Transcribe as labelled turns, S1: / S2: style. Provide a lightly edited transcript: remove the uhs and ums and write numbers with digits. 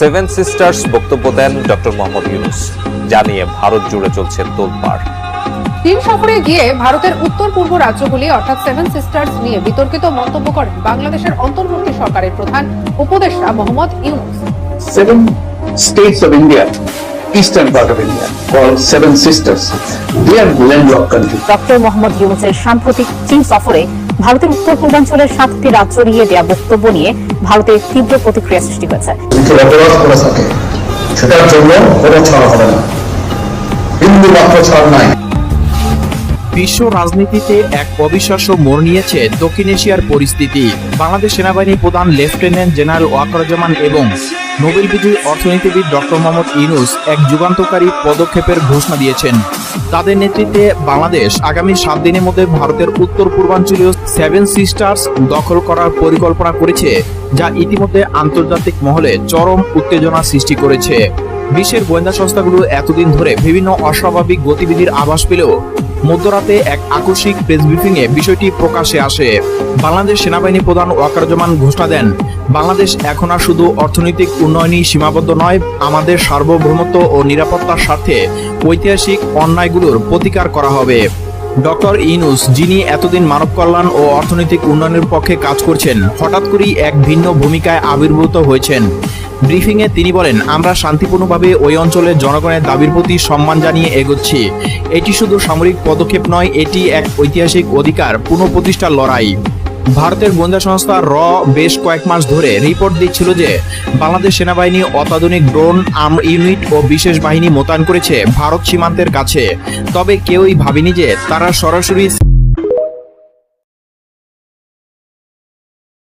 S1: Seven sisters বক্তব্য দেন doctor Mohammad Yunus, জানিয়ে ভারত জুড়ে চলছে তোলপাড়।
S2: চীন সফরে গিয়ে ভারতের উত্তর পূর্ব রাজ্যগুলি অর্থাৎ সেভেন সিস্টার্স নিয়ে বিতর্কিত মন্তব্য করেন বাংলাদেশের অন্তর্বর্তী সরকারের প্রধান উপদেষ্টা Mohammad Yunus.
S3: 7 states of India, eastern part of India, called Seven Sisters. They are landlocked countries.
S4: Doctor Mohammad ইউনূসের সাম্প্রতিক চীন সফরে ভারতের উত্তর পূর্বাঞ্চলের 7টি রাজ্য নিয়ে দেওয়া বক্তব্য নিয়ে ভারতের তীব্র প্রতিক্রিয়া সৃষ্টি হয়েছে।
S3: অপরাধ করে থাকে, সেটার জন্য কোনো ছাড় হবে না, হিন্দু মাত্র ছাড় নাই।
S5: বিশ্ব রাজনীতিতে এক অবিশ্বাস্য মোড় নিয়েছে দক্ষিণ এশিয়ার পরিস্থিতি। বাংলাদেশ সেনাবাহিনী প্রধান লেফটেন্যান্ট জেনারেল ওয়াকারুজ্জামান এবং নোবেল বিজয়ী অর্থনীতিবিদ ডক্টর মোহাম্মদ ইউনূস এক যুগান্তকারী পদক্ষেপের ঘোষণা দিয়েছেন। তাদের নেতৃত্বে বাংলাদেশ আগামী 7 দিনের মধ্যে ভারতের উত্তর পূর্বাঞ্চলীয় 7 সিস্টার্স দখল করার পরিকল্পনা করেছে, যা ইতিমধ্যে আন্তর্জাতিক মহলে চরম উত্তেজনা সৃষ্টি করেছে। বিশ্বের গোয়েন্দা সংস্থাগুলো এতদিন ধরে বিভিন্ন অস্বাভাবিক গতিবিধির আভাস পেলেও মধ্যরাতে এক আকস্মিক প্রেস ব্রিফিংয়ে বিষয়টি প্রকাশ্যে আসে। বাংলাদেশ সেনাবাহিনী প্রধান ওয়াকারুজ্জামান ঘোষণা দেন, বাংলাদেশ এখন আর শুধু অর্থনৈতিক উন্নয়নই সীমাবদ্ধ নয়, আমাদের সার্বভৌমত্ব ও নিরাপত্তার স্বার্থে ঐতিহাসিক অন্যায়গুলোর প্রতিকার করা হবে। ডক্টর ইউনূস, যিনি এতদিন মানব কল্যাণ ও অর্থনৈতিক উন্নয়নের পক্ষে কাজ করছেন, হঠাৎ করেই এক ভিন্ন ভূমিকায় আবির্ভূত হয়েছেন। ব্রিফিংয়ে তিনি বলেন, আমরা শান্তিপূর্ণভাবে ওই অঞ্চলের জনগণের দাবির প্রতি সম্মান জানিয়ে এগোচ্ছি। এটি শুধু সামরিক পদক্ষেপ নয়, এটি এক ঐতিহাসিক অধিকার পুনঃপ্রতিষ্ঠার লড়াই। ভারতের গোয়েন্দা সংস্থা র বেশ কয়েক মাস ধরে রিপোর্ট দিচ্ছিল যে বাংলাদেশ সেনাবাহিনী অত্যাধুনিক ড্রোন, আর্ম ইউনিট ও বিশেষ বাহিনী মোতায়েন করেছে ভারত সীমান্তের কাছে। তবে কেউই ভাবেনি যে তারা সরাসরি